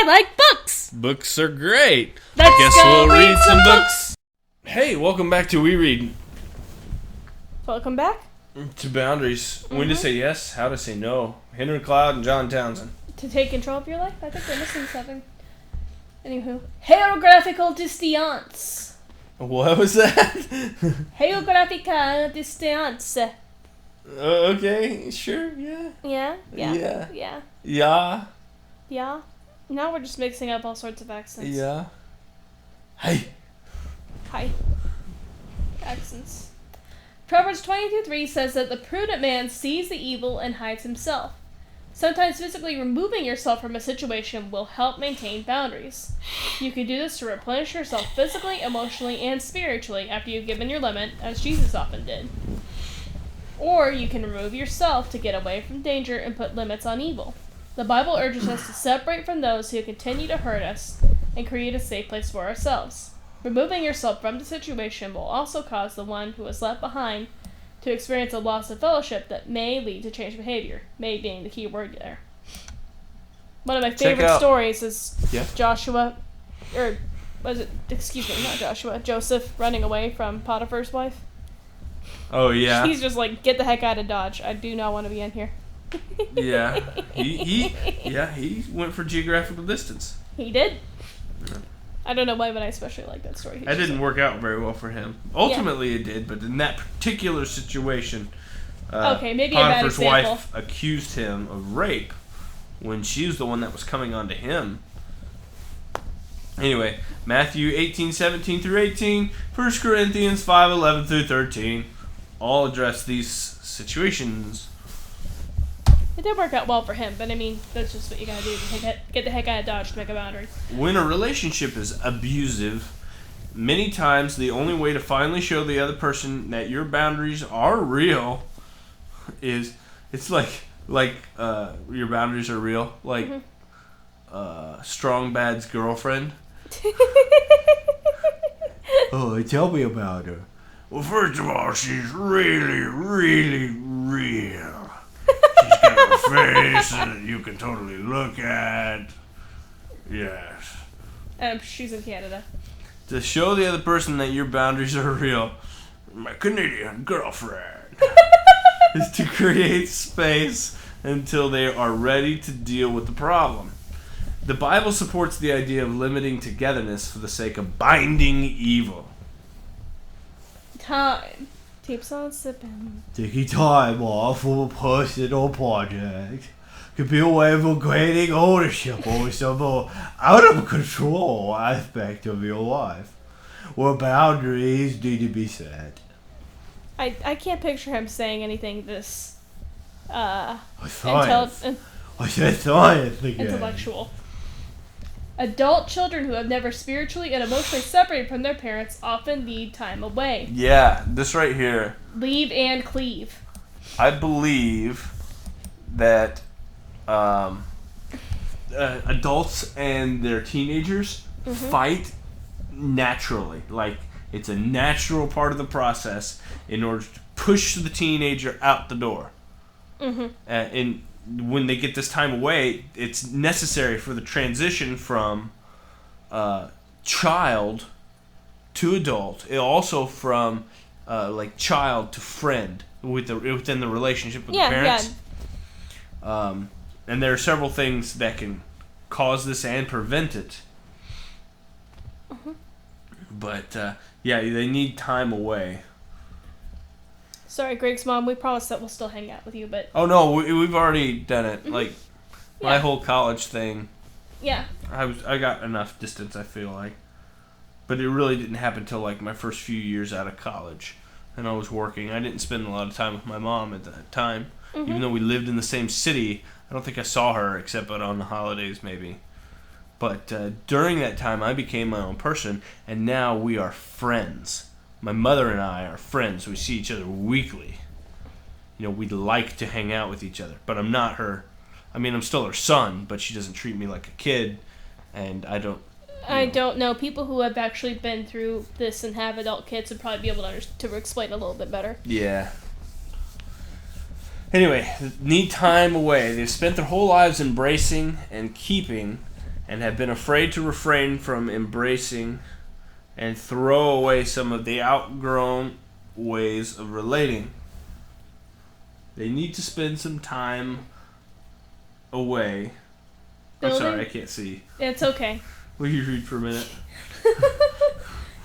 like books. Books are great. Let's go read some books. Hey, welcome back to WeRead. Welcome back. To Boundaries. When to say yes, how to say no. Henry Cloud and John Townsend. To take control of your life? I think we're missing something. Anywho. Geographical distance. What was that? Geographical distance. Okay, sure, yeah. Yeah? Yeah. Yeah. Yeah. Yeah. Now we're just mixing up all sorts of accents. Yeah. Hey. Hi. Accents. Proverbs 22:3 says that the prudent man sees the evil and hides himself. Sometimes physically removing yourself from a situation will help maintain boundaries. You can do this to replenish yourself physically, emotionally, and spiritually after you've given your limit, as Jesus often did. Or you can remove yourself to get away from danger and put limits on evil. The Bible urges us to separate from those who continue to hurt us and create a safe place for ourselves. Removing yourself from the situation will also cause the one who is left behind to experience a loss of fellowship that may lead to changed behavior, may being the key word there. One of my favorite stories is Joshua, or was it, excuse me, not Joshua, Joseph running away from Potiphar's wife. Oh, yeah. He's just like, get the heck out of Dodge. I do not want to be in here. Yeah. He went for geographical distance. He did. Yeah. I don't know why, but I especially like that story. That didn't work out very well for him. Ultimately, it did, but in that particular situation, maybe a bad Potiphar's example. wife accused him of rape when she was the one that was coming on to him. Anyway, Matthew 18:17 through 18, 1 Corinthians 5:11 through 13, all address these situations. It did work out well for him, but I mean, that's just what you gotta do to get the heck out of Dodge to make a boundary. When a relationship is abusive, many times the only way to finally show the other person that your boundaries are real is, it's like your boundaries are real, like Strong Bad's girlfriend. Oh, tell me about her. Well, first of all, she's really, really real. She's got a face that you can totally look at. Yes. She's in Canada. To show the other person that your boundaries are real, my Canadian girlfriend is to create space until they are ready to deal with the problem. The Bible supports the idea of limiting togetherness for the sake of binding evil. Time. Keeps on sipping. Taking time off from a personal project could be a way of gaining ownership over some more out of control aspect of your life, where boundaries need to be set. I can't picture him saying anything this I said science again. Intellectual. Adult children who have never spiritually and emotionally separated from their parents often need time away. Yeah, this right here. Leave and cleave. I believe that adults and their teenagers fight naturally. Like, it's a natural part of the process in order to push the teenager out the door. And when they get this time away, it's necessary for the transition from child to adult. It also from child to friend within the relationship with the parents. Yeah. And there are several things that can cause this and prevent it. But they need time away. Sorry, Greg's mom, we promise that we'll still hang out with you, but... Oh, no, we've already done it. Like, my whole college thing. Yeah. I got enough distance, I feel like. But it really didn't happen until, like, my first few years out of college. And I was working. I didn't spend a lot of time with my mom at that time. Even though we lived in the same city, I don't think I saw her except on the holidays, maybe. But during that time, I became my own person, and now we are friends. My mother and I are friends. We see each other weekly. You know, we like to hang out with each other. But I'm not her. I mean, I'm still her son, but she doesn't treat me like a kid. And I don't... I don't know. People who have actually been through this and have adult kids would probably be able to explain a little bit better. Yeah. Anyway, need time away. They've spent their whole lives embracing and keeping and have been afraid to refrain from embracing and throw away some of the outgrown ways of relating. They need to spend some time away. Building? I'm sorry, I can't see. It's okay. Will you read for a minute?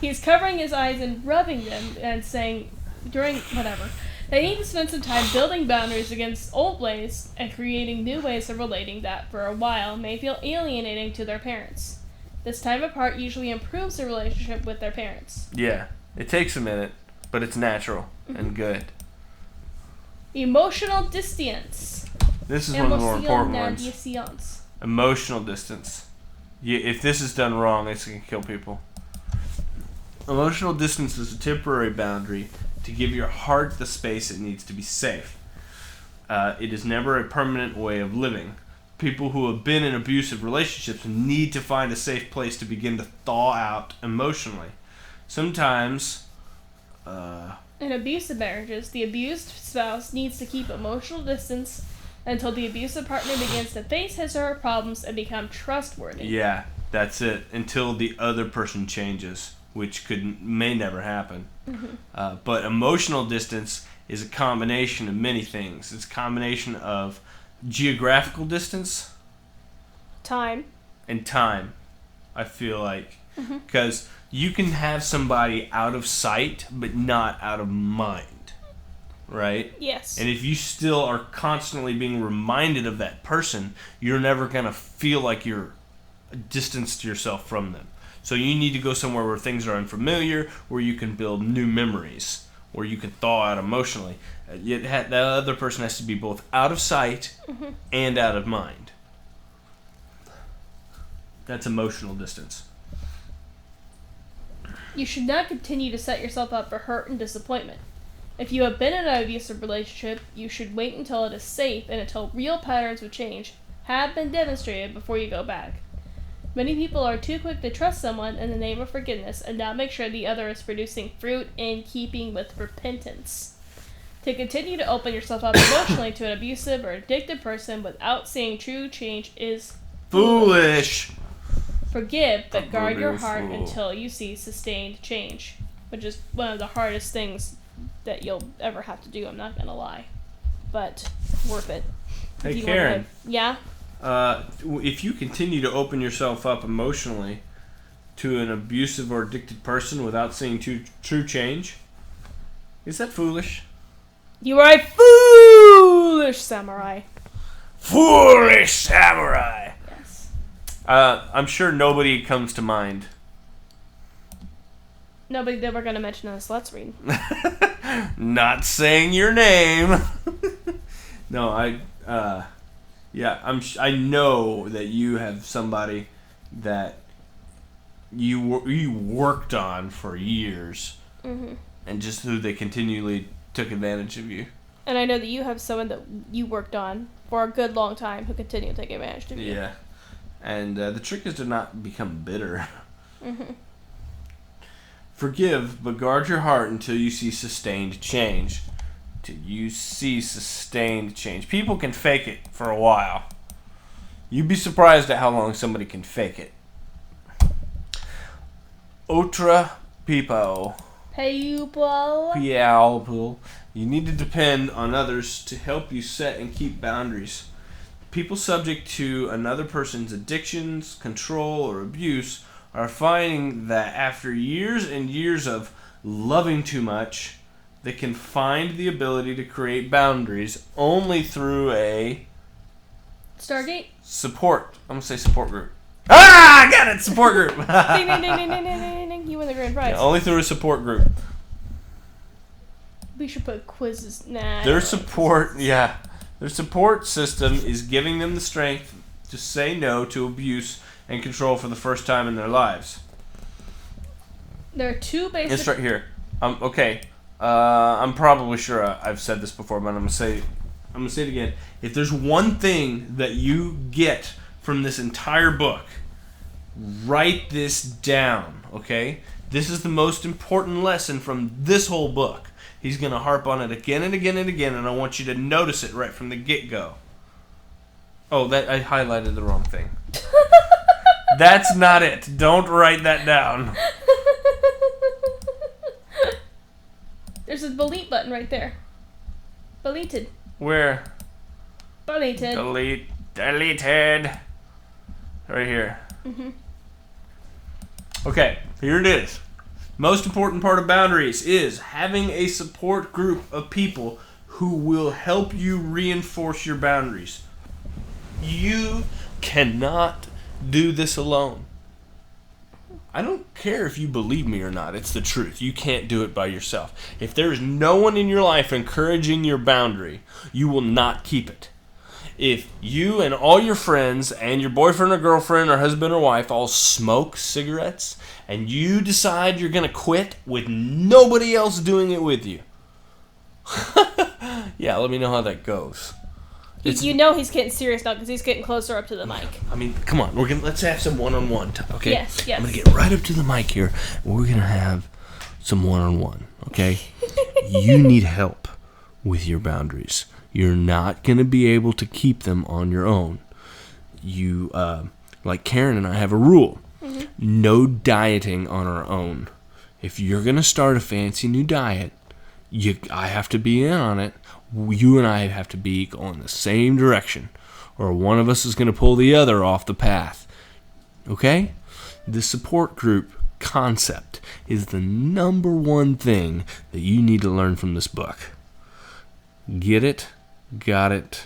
He's covering his eyes and rubbing them and saying, they need to spend some time building boundaries against old ways and creating new ways of relating that, for a while, may feel alienating to their parents. This time apart usually improves the relationship with their parents. Yeah, it takes a minute, but it's natural and good. Emotional distance. This is one of the more important ones. Distance. Emotional distance. If this is done wrong, it's going to kill people. Emotional distance is a temporary boundary to give your heart the space it needs to be safe. It is never a permanent way of living. People who have been in abusive relationships need to find a safe place to begin to thaw out emotionally. Sometimes, in abusive marriages, the abused spouse needs to keep emotional distance until the abusive partner begins to face his or her problems and become trustworthy. Yeah, that's it. Until the other person changes, which may never happen. Mm-hmm. But emotional distance is a combination of many things. It's a combination of geographical distance, time, and time, I feel like. Mm-hmm. Because you can have somebody out of sight, but not out of mind. Right? Yes. And if you still are constantly being reminded of that person, you're never going to feel like you're distanced yourself from them. So you need to go somewhere where things are unfamiliar, where you can build new memories, where you can thaw out emotionally. That other person has to be both out of sight and out of mind. That's emotional distance. You should not continue to set yourself up for hurt and disappointment. If you have been in an abusive relationship, you should wait until it is safe and until real patterns of change have been demonstrated before you go back. Many people are too quick to trust someone in the name of forgiveness and not make sure the other is producing fruit in keeping with repentance. To continue to open yourself up emotionally to an abusive or addicted person without seeing true change is foolish. Forgive, but guard your Proverbial heart fool. until you see sustained change, which is one of the hardest things that you'll ever have to do, I'm not gonna lie. But worth it. Hey, Karen. Yeah? If you continue to open yourself up emotionally to an abusive or addicted person without seeing true change, is that foolish? You are a foolish samurai. Foolish samurai! Yes. I'm sure nobody comes to mind. Nobody that we're gonna mention in this Let's Read. Not saying your name. No, I know that you have somebody that you worked on for years, and just who they continually took advantage of you. And I know that you have someone that you worked on for a good long time who continue to take advantage of you. Yeah, and the trick is to not become bitter. Forgive, but guard your heart until you see sustained change. Till you see sustained change. People can fake it for a while. You'd be surprised at how long somebody can fake it. Otra people. People. You need to depend on others to help you set and keep boundaries. People subject to another person's addictions, control, or abuse are finding that after years and years of loving too much, they can find the ability to create boundaries only through a Stargate? support. I'm going to say support group. Ah, I got it! Support group. Ding, ding, ding, ding, ding, ding, ding, ding. You win the grand prize. Yeah, only through a support group. We should put quizzes. Nah. Their support system is giving them the strength to say no to abuse and control for the first time in their lives. There are two basic... It's right here. Okay. I'm probably sure I've said this before, but I'm gonna say it again. If there's one thing that you get from this entire book, write this down, okay? This is the most important lesson from this whole book. He's gonna harp on it again and again and again, and I want you to notice it right from the get-go. Oh, that I highlighted the wrong thing. That's not it. Don't write that down. There's a delete button right there. Deleted. Where? Deleted. Deleted. Right here. Mm-hmm. Okay, here it is. Most important part of boundaries is having a support group of people who will help you reinforce your boundaries. You cannot do this alone. I don't care if you believe me or not. It's the truth. You can't do it by yourself. If there is no one in your life encouraging your boundary, you will not keep it. If you and all your friends and your boyfriend or girlfriend or husband or wife all smoke cigarettes and you decide you're going to quit with nobody else doing it with you, yeah, let me know how that goes. You know he's getting serious now because he's getting closer up to the mic. I mean, come on. Let's have some one-on-one time, okay? Yes. I'm going to get right up to the mic here. We're going to have some one-on-one, okay? You need help with your boundaries. You're not going to be able to keep them on your own. You, like Karen and I have a rule. Mm-hmm. No dieting on our own. If you're going to start a fancy new diet, I have to be in on it. You and I have to be going the same direction, or one of us is going to pull the other off the path. Okay? The support group concept is the number one thing that you need to learn from this book. Get it? Got it?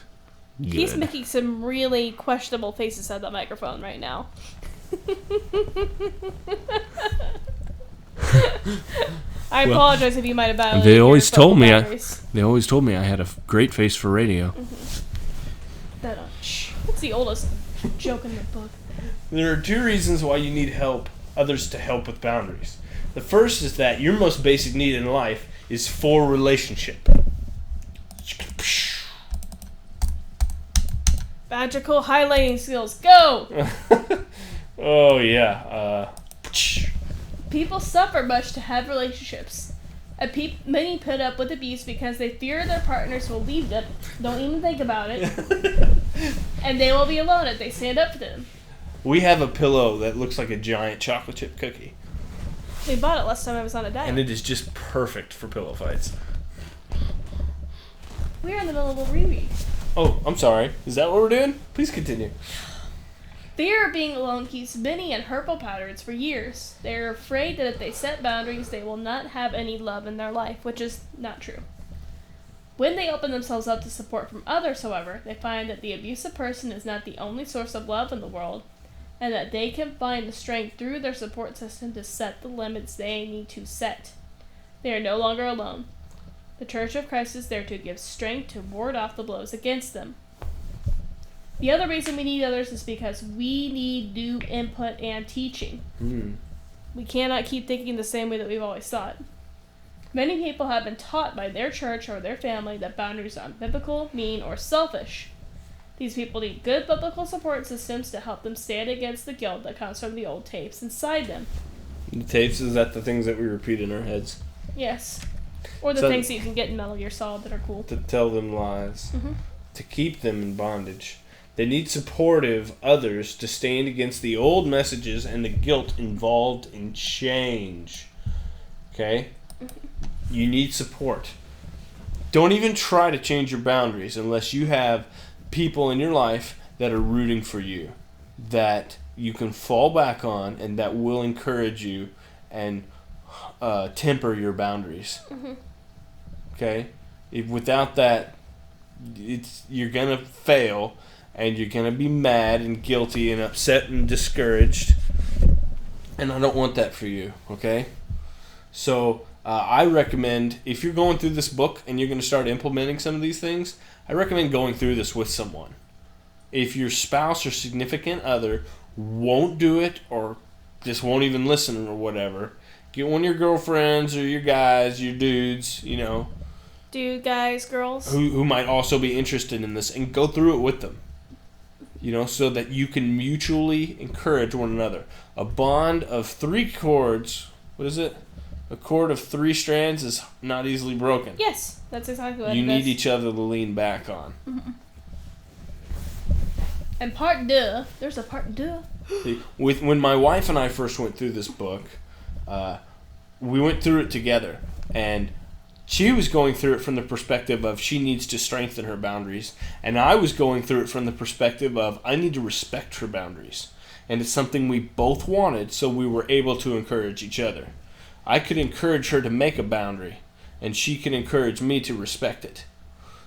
Good. He's making some really questionable faces at the microphone right now. I apologize if you might have violated They always told me boundaries. They always told me I had a great face for radio. Mm-hmm. That's the oldest joke in the book. There are two reasons why you need others to help with boundaries. The first is that your most basic need in life is for relationship. Magical highlighting skills, go! Oh yeah. People suffer much to have relationships. Many put up with abuse because they fear their partners will leave them. Don't even think about it. And they will be alone if they stand up for them. We have a pillow that looks like a giant chocolate chip cookie. We bought it last time I was on a diet. And it is just perfect for pillow fights. We're in the middle of a reread. Oh, I'm sorry. Is that what we're doing? Please continue. Fear of being alone keeps many in hurtful patterns for years. They are afraid that if they set boundaries, they will not have any love in their life, which is not true. When they open themselves up to support from others, however, they find that the abusive person is not the only source of love in the world, and that they can find the strength through their support system to set the limits they need to set. They are no longer alone. The Church of Christ is there to give strength to ward off the blows against them. The other reason we need others is because we need new input and teaching. We cannot keep thinking the same way that we've always thought. Many people have been taught by their church or their family that boundaries are unbiblical, mean, or selfish. These people need good biblical support systems to help them stand against the guilt that comes from the old tapes inside them. The tapes, is that the things that we repeat in our heads? Yes. Or the things that you can get in Metal Gear Solid that are cool. To tell them lies. Mm-hmm. To keep them in bondage. They need supportive others to stand against the old messages and the guilt involved in change. Okay? Mm-hmm. You need support. Don't even try to change your boundaries unless you have people in your life that are rooting for you, that you can fall back on, and that will encourage you and temper your boundaries. Mm-hmm. Okay? Without that, you're going to fail. And you're going to be mad and guilty and upset and discouraged. And I don't want that for you, okay? So I recommend, if you're going through this book and you're going to start implementing some of these things, I recommend going through this with someone. If your spouse or significant other won't do it or just won't even listen or whatever, get one of your girlfriends or your guys, your dudes, Dude, guys, girls. Who might also be interested in this, and go through it with them. So that you can mutually encourage one another. A bond of 3 cords, what is it? A cord of 3 strands is not easily broken. Yes, that's exactly what it is. You need each other to lean back on. Mm-hmm. And part 2, there's a part 2. When my wife and I first went through this book, we went through it together, and she was going through it from the perspective of she needs to strengthen her boundaries, and I was going through it from the perspective of I need to respect her boundaries. And it's something we both wanted, so we were able to encourage each other. I could encourage her to make a boundary, and she could encourage me to respect it.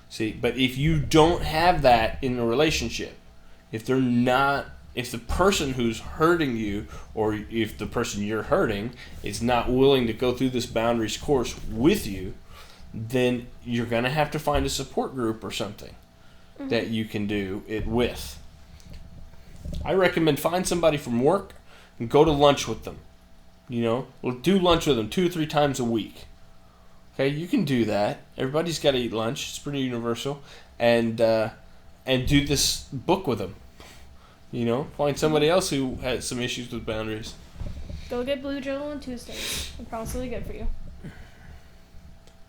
See, but if you don't have that in a relationship, if the person who's hurting you, or if the person you're hurting is not willing to go through this boundaries course with you, then you're going to have to find a support group or something that you can do it with. I recommend find somebody from work and go to lunch with them. Do lunch with them 2 or 3 times a week. Okay, you can do that. Everybody's got to eat lunch. It's pretty universal. And do this book with them. Find somebody else who has some issues with boundaries. Go get Blue Journal on Tuesdays. I promise it'll be good for you.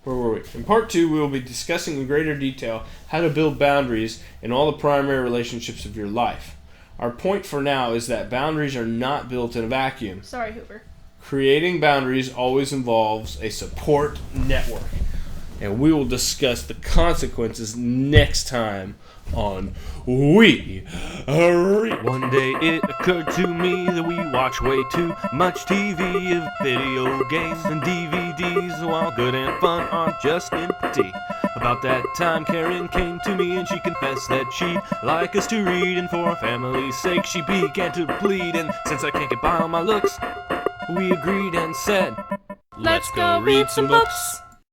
Where were we? In part 2, we will be discussing in greater detail how to build boundaries in all the primary relationships of your life. Our point for now is that boundaries are not built in a vacuum. Sorry, Hoover. Creating boundaries always involves a support network. And we will discuss the consequences next time on WeRead. One day it occurred to me that we watch way too much TV of video games and DVDs. While good and fun are just empty. About that time Karen came to me and she confessed that she'd like us to read, and for our family's sake she began to plead. And since I can't get by on my looks, we agreed and said, let's go read some books.